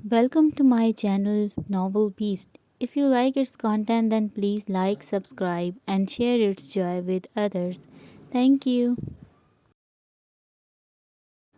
Welcome to my channel Novel Beast. If you like its content, then please like, subscribe, and share its joy with others. Thank you.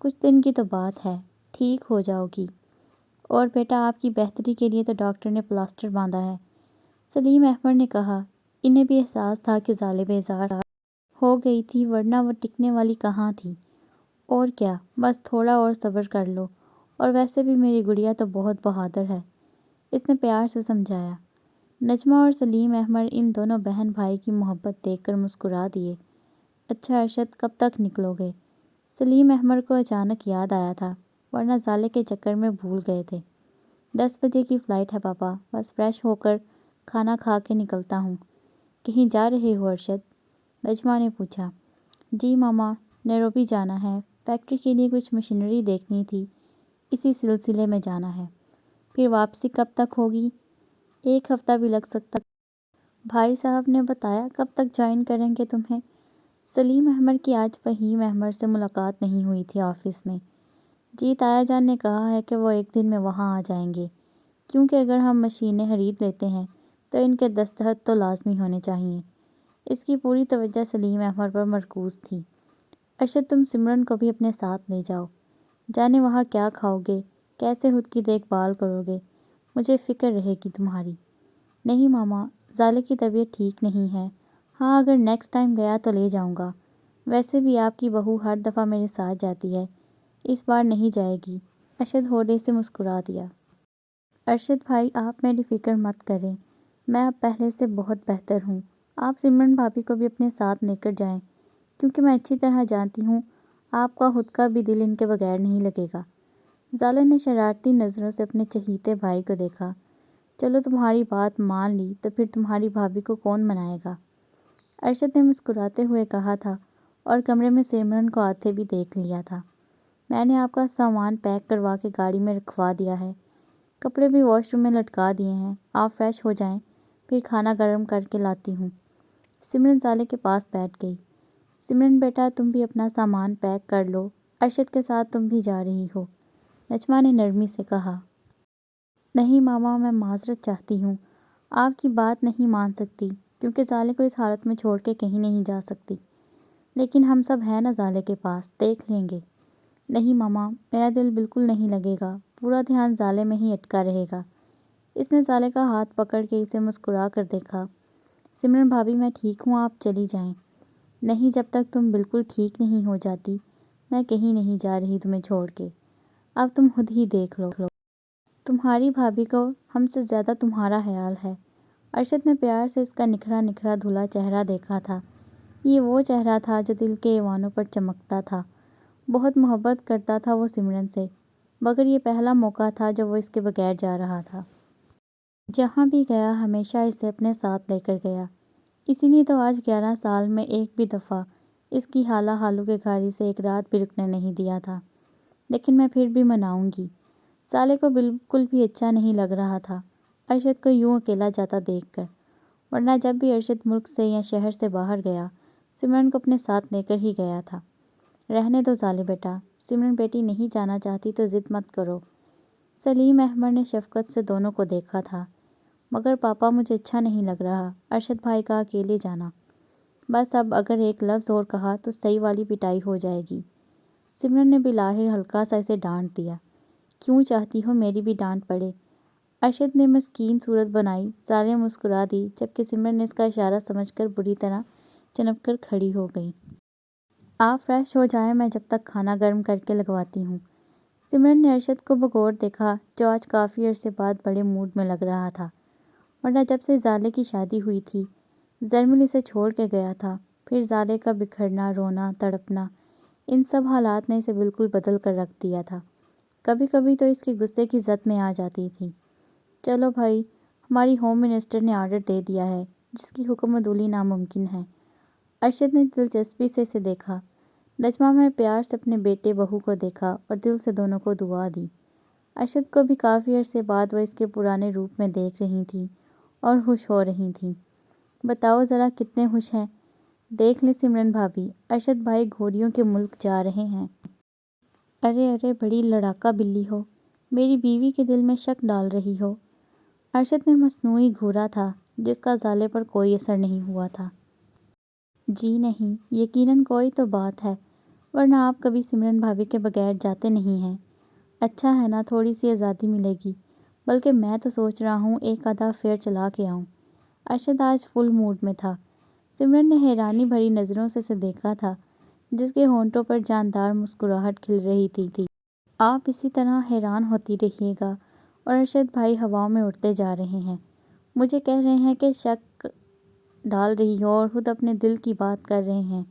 کچھ دن کی تو بات ہے، ٹھیک ہو جاؤ گی۔ اور بیٹا آپ کی بہتری کے لیے تو ڈاکٹر نے پلاسٹر باندھا ہے، سلیم احمد نے کہا۔ انہیں بھی احساس تھا کہ زالے بیزار ہو گئی تھی، ورنہ وہ ٹکنے والی کہاں تھی۔ اور کیا، بس تھوڑا اور صبر کر لو، اور ویسے بھی میری گڑیا تو بہت بہادر ہے، اس نے پیار سے سمجھایا۔ نجمہ اور سلیم احمد ان دونوں بہن بھائی کی محبت دیکھ کر مسکرا دیے۔ اچھا ارشد، کب تک نکلو گے؟ سلیم احمد کو اچانک یاد آیا تھا، ورنہ زالے کے چکر میں بھول گئے تھے۔ 10 بجے کی فلائٹ ہے پاپا، بس فریش ہو کر کھانا کھا کے نکلتا ہوں۔ کہیں جا رہے ہو ارشد؟ نجمہ نے پوچھا۔ جی ماما، نیروبی جانا ہے، فیکٹری کے لیے کچھ مشینری دیکھنی تھی، اسی سلسلے میں جانا ہے۔ پھر واپسی کب تک ہوگی؟ 1 ہفتہ بھی لگ سکتا۔ بھائی صاحب نے بتایا کب تک جوائن کریں گے تمہیں؟ سلیم احمد کی آج فہیم احمد سے ملاقات نہیں ہوئی تھی آفس میں۔ جی تایا جان نے کہا ہے کہ وہ 1 دن میں وہاں آ جائیں گے، کیونکہ اگر ہم مشینیں خرید لیتے ہیں تو ان کے دستخط تو لازمی ہونے چاہئیں۔ اس کی پوری توجہ سلیم احمد پر مرکوز تھی۔ ارشد تم سمرن کو بھی اپنے ساتھ لے جاؤ، جانے وہاں کیا کھاؤ گے، کیسے خود کی دیکھ بھال کرو گے، مجھے فکر رہے گی تمہاری۔ نہیں ماما، زالے کی طبیعت ٹھیک نہیں ہے، ہاں اگر نیکسٹ ٹائم گیا تو لے جاؤں گا، ویسے بھی آپ کی بہو ہر دفعہ میرے ساتھ جاتی ہے، اس بار نہیں جائے گی۔ ارشد ہولے سے مسکرا دیا۔ ارشد بھائی آپ میری فکر مت کریں، میں اب پہلے سے بہت بہتر ہوں۔ آپ سمرن بھابھی کو بھی اپنے ساتھ لے کر جائیں، کیونکہ میں اچھی طرح جانتی ہوں آپ کا خود کا بھی دل ان کے بغیر نہیں لگے گا۔ زالے نے شرارتی نظروں سے اپنے چہیتے بھائی کو دیکھا۔ چلو تمہاری بات مان لی تو پھر تمہاری بھابھی کو کون منائے گا؟ ارشد نے مسکراتے ہوئے کہا تھا، اور کمرے میں سمرن کو آتے بھی دیکھ لیا تھا۔ میں نے آپ کا سامان پیک کروا کے گاڑی میں رکھوا دیا ہے، کپڑے بھی واش روم میں لٹکا دیے ہیں، آپ فریش ہو جائیں، پھر کھانا گرم کر کے لاتی ہوں۔ سمرن زالے کے پاس بیٹھ گئی۔ سمرن بیٹا تم بھی اپنا سامان پیک کر لو، ارشد کے ساتھ تم بھی جا رہی ہو، نجمہ نے نرمی سے کہا۔ نہیں ماما، میں معذرت چاہتی ہوں، آپ کی بات نہیں مان سکتی، کیونکہ زالے کو اس حالت میں چھوڑ کے کہیں نہیں جا سکتی، لیکن ہم سب ہیں نا زالے کے پاس، دیکھ لیں گے۔ نہیں ماما، میرا دل بالکل نہیں لگے گا، پورا دھیان زالے میں ہی اٹکا رہے گا۔ اس نے زالے کا ہاتھ پکڑ کے اسے مسکرا کر دیکھا۔ سمرن بھابھی میں ٹھیک ہوں، آپ چلی جائیں۔ نہیں، جب تک تم بالکل ٹھیک نہیں ہو جاتی میں کہیں نہیں جا رہی تمہیں چھوڑ کے، اب تم خود ہی دیکھ لو، تمہاری بھابھی کو ہم سے زیادہ تمہارا خیال ہے۔ ارشد نے پیار سے اس کا نکھرا نکھرا دھلا چہرہ دیکھا تھا۔ یہ وہ چہرہ تھا جو دل کے ایوانوں پر چمکتا تھا۔ بہت محبت کرتا تھا وہ سمرن سے، مگر یہ پہلا موقع تھا جو وہ اس کے بغیر جا رہا تھا۔ جہاں بھی گیا ہمیشہ اسے اپنے ساتھ لے کر گیا، اسی لیے تو آج 11 سال میں ایک بھی دفعہ اس کی حالہ حالو کے گھاڑی سے ایک رات بھی رکنے نہیں دیا تھا۔ لیکن میں پھر بھی مناؤں گی۔ زالے کو بالکل بھی اچھا نہیں لگ رہا تھا ارشد کو یوں اکیلا جاتا دیکھ کر، ورنہ جب بھی ارشد ملک سے یا شہر سے باہر گیا سمرن کو اپنے ساتھ لے کر ہی گیا تھا۔ رہنے دو زالے بیٹا، سمرن بیٹی نہیں جانا چاہتی تو ضد مت کرو۔ سلیم احمد نے شفقت سے دونوں کو دیکھا تھا۔ مگر پاپا مجھے اچھا نہیں لگ رہا ارشد بھائی کا اکیلے جانا، بس اب اگر ایک لفظ اور کہا تو صحیح والی پٹائی ہو جائے گی۔ سمرن نے بلاخر ہلکا سا اسے ڈانٹ دیا۔ کیوں چاہتی ہو میری بھی ڈانٹ پڑے؟ ارشد نے مسکین صورت بنائی۔ زالے مسکرا دی، جبکہ سمرن نے اس کا اشارہ سمجھ کر بری طرح چنپ کر کھڑی ہو گئی۔ آپ فریش ہو جائیں، میں جب تک کھانا گرم کر کے لگواتی ہوں۔ سمرن نے ارشد کو بغور دیکھا، جو آج کافی عرصے بعد بڑے موڈ میں لگ رہا تھا، ورنہ جب سے زالے کی شادی ہوئی تھی زرمل اسے چھوڑ کے گیا تھا، پھر زالے کا بکھرنا، رونا، تڑپنا، ان سب حالات نے اسے بالکل بدل کر رکھ دیا تھا۔ کبھی کبھی تو اس کی غصے کی زد میں آ جاتی تھی۔ چلو بھائی، ہماری ہوم منسٹر نے آرڈر دے دیا ہے، جس کی حکم عدولی ناممکن ہے۔ ارشد نے دلچسپی سے اسے دیکھا۔ نجمہ نے پیار سے اپنے بیٹے بہو کو دیکھا اور دل سے دونوں کو دعا دی۔ ارشد کو بھی کافی عرصے بعد وہ اس کے پرانے روپ میں دیکھ رہی تھیں اور خوش ہو رہی تھیں۔ بتاؤ ذرا کتنے خوش ہیں؟ دیکھ لیں سمرن بھابھی، ارشد بھائی گھوڑیوں کے ملک جا رہے ہیں۔ ارے ارے، بڑی لڑاکا بلی ہو، میری بیوی کے دل میں شک ڈال رہی ہو۔ ارشد نے مصنوعی گھورا تھا، جس کا زالے پر کوئی اثر نہیں ہوا تھا۔ جی نہیں، یقیناً کوئی تو بات ہے، ورنہ آپ کبھی سمرن بھابھی کے بغیر جاتے نہیں ہیں۔ اچھا ہے نا، تھوڑی سی آزادی ملے گی۔ بلکہ میں تو سوچ رہا ہوں ایک آدھا افیئر چلا کے آؤں۔ ارشد آج فل موڈ میں تھا۔ سمرن نے حیرانی بھری نظروں سے اسے دیکھا تھا، جس کے ہونٹوں پر جاندار مسکراہٹ کھل رہی تھی۔ آپ اسی طرح حیران ہوتی رہیے گا۔ اور ارشد بھائی ہواؤں میں اڑتے جا رہے ہیں۔ مجھے کہہ رہے ہیں کہ شک ڈال رہی ہو اور خود اپنے دل کی بات کر رہے ہیں۔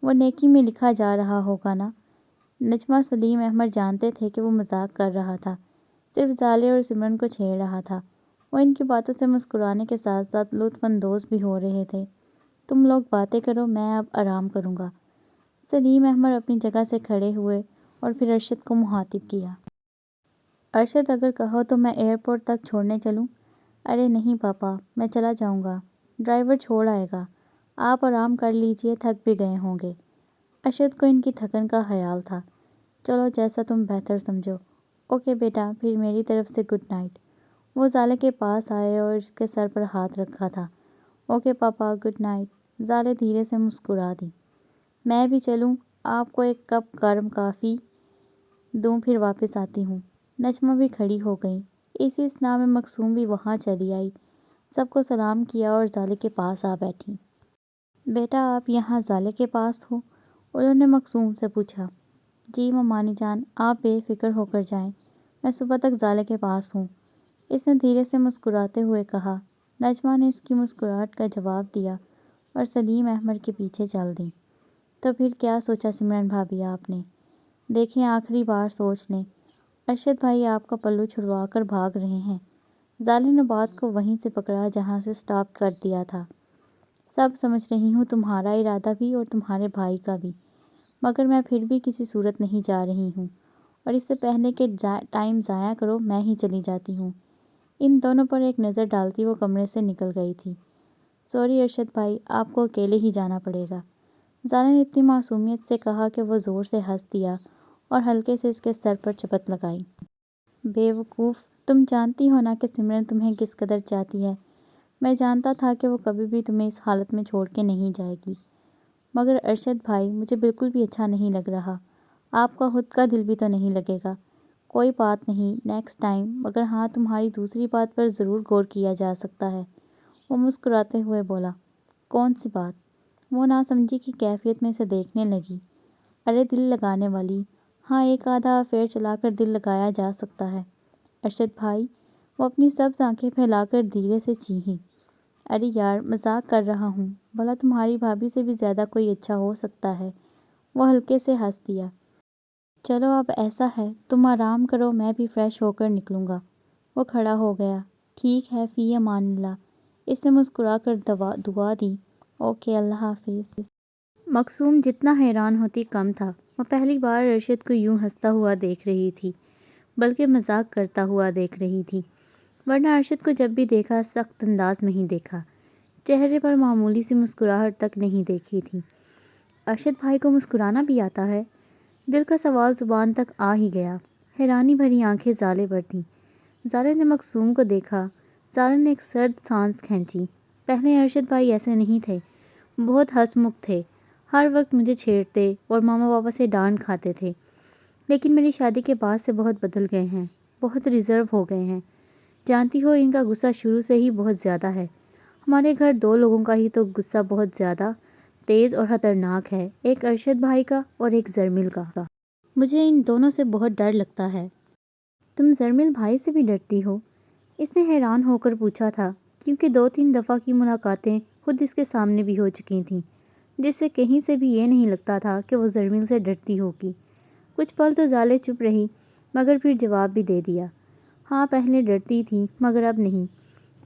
وہ نیکی میں لکھا جا رہا ہوگا نا۔ نجمہ سلیم احمد جانتے تھے کہ وہ مذاق کر رہا تھا، صرف زالے اور سمرن کو چھیڑ رہا تھا۔ وہ ان کی باتوں سے مسکرانے کے ساتھ ساتھ لطف اندوز بھی ہو رہے تھے۔ تم لوگ باتیں کرو، میں اب آرام کروں گا۔ سلیم احمد اپنی جگہ سے کھڑے ہوئے اور پھر ارشد کو مخاطب کیا۔ ارشد، اگر کہو تو میں ایئرپورٹ تک چھوڑنے چلوں؟ ارے نہیں پاپا، میں چلا جاؤں گا، ڈرائیور چھوڑ آئے گا۔ آپ آرام کر لیجئے، تھک بھی گئے ہوں گے۔ ارشد کو ان کی تھکن کا خیال تھا۔ چلو جیسا تم بہتر سمجھو۔ اوکے بیٹا، پھر میری طرف سے گڈ نائٹ۔ وہ زالے کے پاس آئے اور اس کے سر پر ہاتھ رکھا تھا۔ اوکے پاپا، گڈ نائٹ۔ زالے دھیرے سے مسکرا دی۔ میں بھی چلوں؟ آپ کو ایک کپ گرم کافی دوں پھر واپس آتی ہوں۔ نجمہ بھی کھڑی ہو گئی۔ اسی اثناء میں مکسوم بھی وہاں چلی آئی، سب کو سلام کیا اور زالے کے پاس آ بیٹھی۔ بیٹا آپ یہاں زالے کے پاس ہو؟ انہوں نے مکسوم سے پوچھا۔ جی ممانی جان، آپ بے فکر ہو کر جائیں، میں صبح تک زالے کے پاس ہوں، اس نے دھیرے سے مسکراتے ہوئے کہا۔ نجمہ نے اس کی مسکراہٹ کا جواب دیا اور سلیم احمد کے پیچھے چل دیں۔ تو پھر کیا سوچا سمرن بھابھی آپ نے؟ دیکھیں آخری بار سوچ لیں، ارشد بھائی آپ کا پلو چھڑوا کر بھاگ رہے ہیں۔ زالے نے بات کو وہیں سے پکڑا جہاں سے سٹاپ کر دیا تھا۔ سب سمجھ رہی ہوں تمہارا ارادہ بھی اور تمہارے بھائی کا بھی، مگر میں پھر بھی کسی صورت نہیں جا رہی ہوں، اور اس سے پہلے کہ ٹائم ضائع کرو میں ہی چلی جاتی ہوں۔ ان دونوں پر ایک نظر ڈالتی وہ کمرے سے نکل گئی تھی۔ سوری ارشد بھائی، آپ کو اکیلے ہی جانا پڑے گا۔ زالے نے اتنی معصومیت سے کہا کہ وہ زور سے ہنس دیا اور ہلکے سے اس کے سر پر چپت لگائی۔ بے وقوف، تم جانتی ہو نا کہ سمرن تمہیں کس قدر چاہتی ہے۔ میں جانتا تھا کہ وہ کبھی بھی تمہیں اس حالت میں چھوڑ کے نہیں جائے گی۔ مگر ارشد بھائی، مجھے بالکل بھی اچھا نہیں لگ رہا۔ آپ کا خود کا دل بھی تو نہیں لگے گا۔ کوئی بات نہیں، نیکسٹ ٹائم، مگر ہاں تمہاری دوسری بات پر ضرور غور کیا جا سکتا ہے۔ وہ مسکراتے ہوئے بولا۔ کون سی بات؟ وہ ناسمجھی کی کیفیت میں اسے دیکھنے لگی۔ ارے دل لگانے والی، ہاں ایک آدھا افیئر چلا کر دل لگایا جا سکتا ہے۔ ارشد بھائی، وہ اپنی سبز آنکھیں پھیلا کر دھیرے سے چیخی۔ ارے یار مذاق کر رہا ہوں، بھلا تمہاری بھابھی سے بھی زیادہ کوئی اچھا ہو سکتا ہے۔ وہ ہلکے سے ہنس دیا۔ چلو اب ایسا ہے، تم آرام کرو، میں بھی فریش ہو کر نکلوں گا۔ وہ کھڑا ہو گیا۔ ٹھیک ہے، فی امان اللہ۔ اس نے مسکرا کر دعا دی۔ اوکے، اللہ حافظ۔ مکسوم جتنا حیران ہوتی کم تھا۔ وہ پہلی بار ارشد کو یوں ہنستا ہوا دیکھ رہی تھی، بلکہ مذاق کرتا ہوا دیکھ رہی تھی، ورنہ ارشد کو جب بھی دیکھا سخت انداز میں ہی دیکھا، چہرے پر معمولی سی مسکراہٹ تک نہیں دیکھی تھی۔ ارشد بھائی کو مسکرانا بھی آتا ہے؟ دل کا سوال زبان تک آ ہی گیا۔ حیرانی بھری آنکھیں زالے پر تھیں۔ زالے نے مکسوم کو دیکھا۔ زالے نے ایک سرد سانس کھینچی۔ پہلے ارشد بھائی ایسے نہیں تھے، بہت ہنس مکھ تھے، ہر وقت مجھے چھیڑتے اور ماما پاپا سے ڈانٹ کھاتے تھے، لیکن میری شادی کے بعد سے بہت بدل گئے ہیں، بہت ریزرو ہو گئے ہیں۔ جانتی ہو ان کا غصہ شروع سے ہی بہت زیادہ ہے۔ ہمارے گھر دو لوگوں کا ہی تو غصہ بہت زیادہ تیز اور خطرناک ہے، ایک ارشد بھائی کا اور ایک زرمیل کا۔ مجھے ان دونوں سے بہت ڈر لگتا ہے۔ تم زرمیل بھائی سے بھی ڈرتی ہو؟ اس نے حیران ہو کر پوچھا تھا، کیونکہ 2-3 دفعہ کی ملاقاتیں خود اس کے سامنے بھی ہو چکی تھیں، جس سے کہیں سے بھی یہ نہیں لگتا تھا کہ وہ زرمیل سے ڈرتی ہوگی۔ کچھ پل تو زالے چپ رہی، مگر پھر جواب بھی دے دیا۔ ہاں پہلے ڈرتی تھی، مگر اب نہیں۔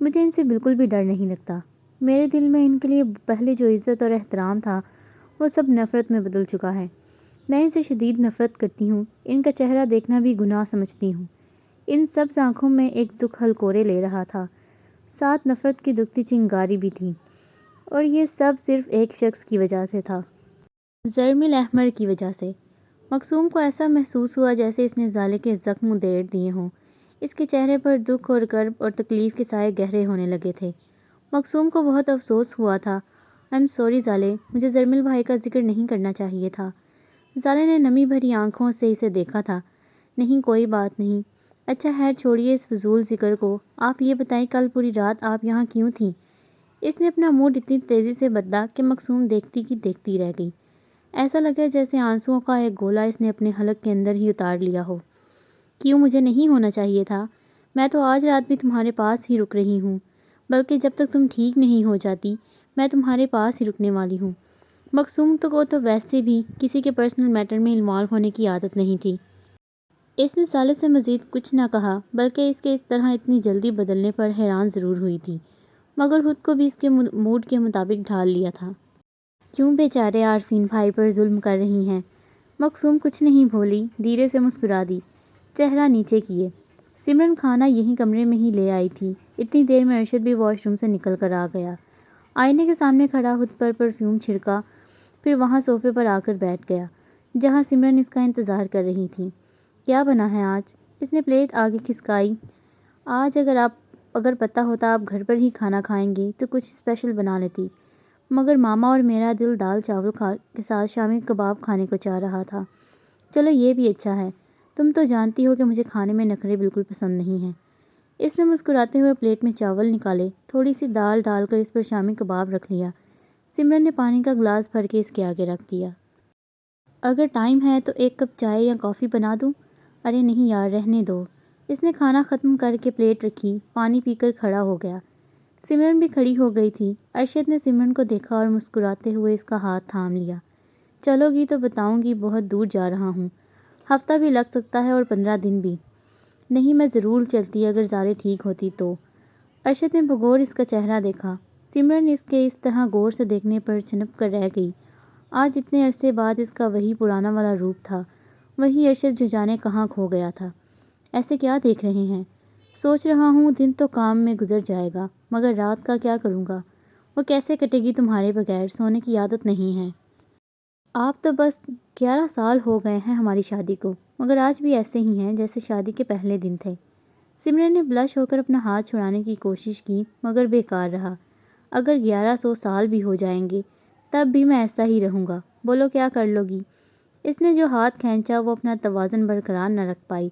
مجھے ان سے بالکل بھی ڈر نہیں لگتا۔ میرے دل میں ان کے لیے پہلے جو عزت اور احترام تھا وہ سب نفرت میں بدل چکا ہے۔ میں ان سے شدید نفرت کرتی ہوں، ان کا چہرہ دیکھنا بھی گناہ سمجھتی ہوں۔ ان سبز آنکھوں میں ایک دکھ ہلکورے لے رہا تھا، ساتھ نفرت کی دکھتی چنگاری بھی تھی، اور یہ سب صرف ایک شخص کی وجہ سے تھا، زرمیل احمد کی وجہ سے۔ مکسوم کو ایسا محسوس ہوا جیسے اس نے زالے کے زخم ادھیڑ دیے ہوں۔ اس کے چہرے پر دکھ اور کرب اور تکلیف کے سائے گہرے ہونے لگے تھے۔ مکسوم کو بہت افسوس ہوا تھا۔ آئی ایم سوری زالے، مجھے زرمیل بھائی کا ذکر نہیں کرنا چاہیے تھا۔ زالے نے نمی بھری آنکھوں سے اسے دیکھا تھا۔ نہیں کوئی بات نہیں۔ اچھا خیر چھوڑیے اس فضول ذکر کو، آپ یہ بتائیں کل پوری رات آپ یہاں کیوں تھیں؟ اس نے اپنا موڈ اتنی تیزی سے بدلا کہ مقصوم دیکھتی کی دیکھتی رہ گئی۔ ایسا لگا جیسے آنسوؤں کا ایک گولا اس نے اپنے حلق کے اندر ہی اتار لیا ہو۔ کیوں مجھے نہیں ہونا چاہیے تھا؟ میں تو آج رات بھی تمہارے پاس ہی رک رہی ہوں، بلکہ جب تک تم ٹھیک نہیں ہو جاتی میں تمہارے پاس ہی رکنے والی ہوں۔ مقصوم کو تو ویسے بھی کسی کے پرسنل میٹر میں انوالو ہونے کی عادت نہیں تھی۔ اس نے سالے سے مزید کچھ نہ کہا، بلکہ اس کے اس طرح اتنی جلدی بدلنے پر حیران ضرور ہوئی تھی، مگر خود کو بھی اس کے موڈ کے مطابق ڈھال لیا تھا۔ کیوں بیچارے عارفین بھائی پر ظلم کر رہی ہیں؟ مقصوم کچھ نہیں بولی، دھیرے سے مسکرا دی، چہرہ نیچے کیے۔ سمرن کھانا یہیں کمرے میں ہی لے آئی تھی۔ اتنی دیر میں ارشد بھی واش روم سے نکل کر آ گیا۔ آئینے کے سامنے کھڑا خود پر پرفیوم چھڑکا، پھر وہاں صوفے پر آ کر بیٹھ گیا جہاں سمرن اس کا انتظار کر رہی تھی۔ کیا بنا ہے آج؟ اس نے پلیٹ آگے کھسکائی۔ آج اگر پتہ ہوتا آپ گھر پر ہی کھانا کھائیں گے تو کچھ اسپیشل بنا لیتی، مگر ماما اور میرا دل دال چاول کے ساتھ شامی کباب کھانے کو چاہ رہا تھا۔ چلو یہ بھی اچھا ہے، تم تو جانتی ہو کہ مجھے کھانے میں نخرے بالکل پسند نہیں ہیں۔ اس نے مسکراتے ہوئے پلیٹ میں چاول نکالے، تھوڑی سی دال ڈال کر اس پر شامی کباب رکھ لیا۔ سمرن نے پانی کا گلاس بھر کے اس کے آگے رکھ دیا۔ اگر ٹائم ہے تو ایک کپ چائے یا کافی بنا دوں؟ ارے نہیں یار رہنے دو۔ اس نے کھانا ختم کر کے پلیٹ رکھی، پانی پی کر کھڑا ہو گیا۔ سمرن بھی کھڑی ہو گئی تھی۔ ارشد نے سمرن کو دیکھا اور مسکراتے ہوئے اس کا ہاتھ تھام لیا۔ چلو گی تو بتاؤں گی، بہت دور جا رہا ہوں، ہفتہ بھی لگ سکتا ہے اور 15 دن بھی۔ نہیں میں ضرور چلتی اگر زالے ٹھیک ہوتی تو۔ ارشد نے بغور اس کا چہرہ دیکھا۔ سمرن اس کے اس طرح غور سے دیکھنے پر چھنپ کر رہ گئی۔ آج اتنے عرصے بعد اس کا وہی پرانا والا روپ تھا، وہی ارشد جو جانے کہاں کھو گیا تھا۔ ایسے کیا دیکھ رہے ہیں؟ سوچ رہا ہوں دن تو کام میں گزر جائے گا، مگر رات کا کیا کروں گا؟ وہ کیسے کٹے گی تمہارے بغیر؟ سونے کی عادت نہیں ہے۔ آپ تو بس 11 سال ہو گئے ہیں ہماری شادی کو، مگر آج بھی ایسے ہی ہیں جیسے شادی کے پہلے دن تھے۔ سمرن نے بلش ہو کر اپنا ہاتھ چھڑانے کی کوشش کی، مگر بیکار رہا۔ اگر 1100 سال بھی ہو جائیں گے تب بھی میں ایسا ہی رہوں گا، بولو کیا کر لو گی؟ اس نے جو ہاتھ کھینچا وہ اپنا توازن برقرار نہ رکھ پائی،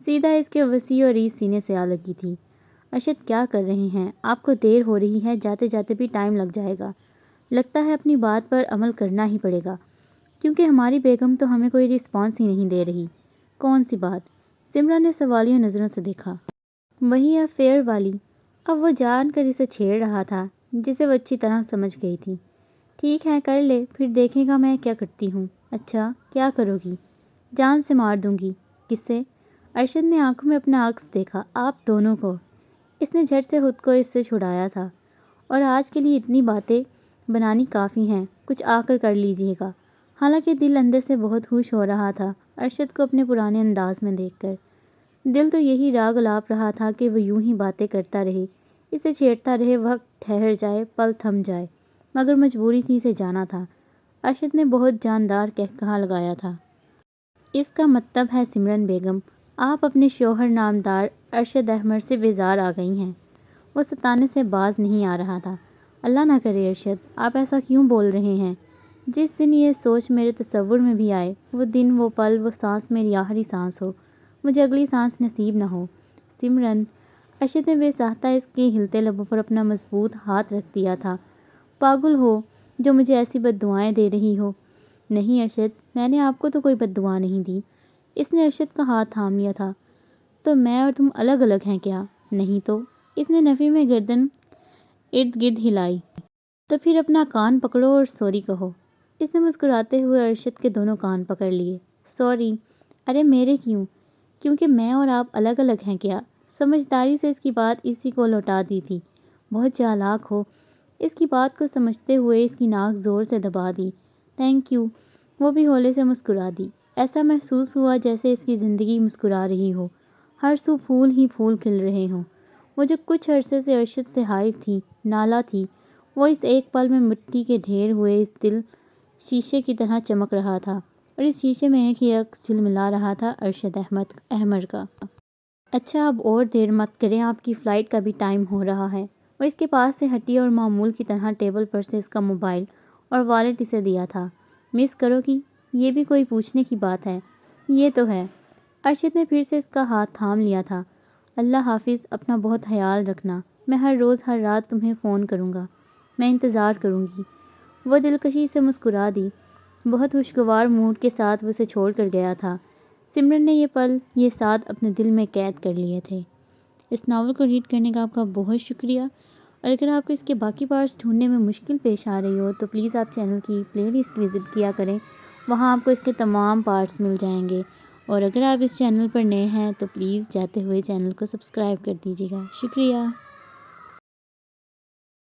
سیدھا اس کے وسیع و عریض سینے سے آ لگی تھی۔ ارشد کیا کر رہے ہیں؟ آپ کو دیر ہو رہی ہے، جاتے جاتے بھی ٹائم لگ جائے گا۔ لگتا ہے اپنی بات پر عمل کرنا ہی پڑے گا، کیونکہ ہماری بیگم تو ہمیں کوئی رسپانس ہی نہیں دے رہی۔ کون سی بات؟ سمرن نے سوالیہ نظروں سے دیکھا۔ وہی افیئر والی۔ اب وہ جان کر اسے چھیڑ رہا تھا جسے وہ اچھی طرح سمجھ گئی تھی۔ ٹھیک ہے کر لے، پھر دیکھے گا میں کیا کرتی ہوں۔ اچھا کیا کرو گی؟ جان سے مار دوں گی۔ کس سے؟ ارشد نے آنکھوں میں اپنا عکس دیکھا۔ آپ دونوں کو۔ اس نے جھٹ سے خود کو اس سے چھڑایا تھا۔ اور آج کے لیے اتنی باتیں بنانی کافی ہیں، کچھ آ کر لیجیے گا۔ حالانکہ دل اندر سے بہت خوش ہو رہا تھا ارشد کو اپنے پرانے انداز میں دیکھ کر۔ دل تو یہی راگ الاپ رہا تھا کہ وہ یوں ہی باتیں کرتا رہے، اسے چھیڑتا رہے، وقت ٹھہر جائے، پل تھم جائے، مگر مجبوری تھی، اسے جانا تھا۔ ارشد نے بہت جاندار کہا لگایا تھا۔ اس کا مطلب ہے سمرن بیگم، آپ اپنے شوہر نامدار ارشد احمد سے بیزار آ گئی ہیں۔ وہ ستانے سے باز نہیں آ رہا تھا۔ اللہ نہ کرے ارشد، آپ ایسا کیوں بول رہے ہیں؟ جس دن یہ سوچ میرے تصور میں بھی آئے، وہ دن، وہ پل، وہ سانس میری آخری سانس ہو، مجھے اگلی سانس نصیب نہ ہو۔ سمرن، ارشد نے بے ساختہ اس کے ہلتے لبوں پر اپنا مضبوط ہاتھ رکھ دیا تھا۔ پاگل ہو جو مجھے ایسی بد دعائیں دے رہی ہو۔ نہیں ارشد، میں نے آپ کو تو کوئی بد دعا نہیں دی۔ اس نے ارشد کا ہاتھ تھام لیا تھا۔ تو میں اور تم الگ الگ ہیں کیا؟ نہیں تو۔ اس نے نفی میں گردن ارد گرد ہلائی۔ تو پھر اپنا کان پکڑو اور سوری کہو۔ اس نے مسکراتے ہوئے ارشد کے دونوں کان پکڑ لیے۔ سوری؟ ارے میرے کیوں؟ کیونکہ میں اور آپ الگ الگ ہیں کیا؟ سمجھداری سے اس کی بات اسی کو لوٹا دی تھی۔ بہت چالاک ہو۔ اس کی بات کو سمجھتے ہوئے اس کی ناک زور سے دبا دی۔ Thank you. وہ بھی ہولے سے مسکرا دی۔ ایسا محسوس ہوا جیسے اس کی زندگی مسکرا رہی ہو، ہر سو پھول ہی پھول کھل رہے ہوں۔ وہ جو کچھ عرصے سے ارشد سے ہائف تھی، نالا تھی، وہ اس ایک پل میں مٹی کے ڈھیر ہوئے اس دل شیشے کی طرح چمک رہا تھا، اور اس شیشے میں ایک ہی عکس جھلملا رہا تھا ارشد احمد کا۔ اچھا اب اور دیر مت کریں، آپ کی فلائٹ کا بھی ٹائم ہو رہا ہے۔ وہ اس کے پاس سے ہٹی اور معمول کی طرح ٹیبل پر سے اس کا موبائل اور والیٹ اسے دیا تھا۔ مس کرو گی؟ یہ بھی کوئی پوچھنے کی بات ہے؟ یہ تو ہے۔ ارشد نے پھر سے اس کا ہاتھ تھام لیا تھا۔ اللہ حافظ، اپنا بہت خیال رکھنا۔ میں ہر روز ہر رات تمہیں فون کروں گا۔ میں انتظار کروں گی۔ وہ دلکشی سے مسکرا دی۔ بہت خوشگوار موڈ کے ساتھ وہ اسے چھوڑ کر گیا تھا۔ سمرن نے یہ پل، یہ ساتھ اپنے دل میں قید کر لیے تھے۔ اس ناول کو ریڈ کرنے کا آپ کا بہت شکریہ، اور اگر آپ کو اس کے باقی پارٹس ڈھونڈنے میں مشکل پیش آ رہی ہو تو پلیز آپ چینل کی پلے لسٹ وزٹ کیا کریں، وہاں آپ کو اس کے تمام پارٹس مل جائیں گے۔ اور اگر آپ اس چینل پر نئے ہیں تو پلیز جاتے ہوئے چینل کو سبسکرائب کر دیجیے گا۔ شکریہ۔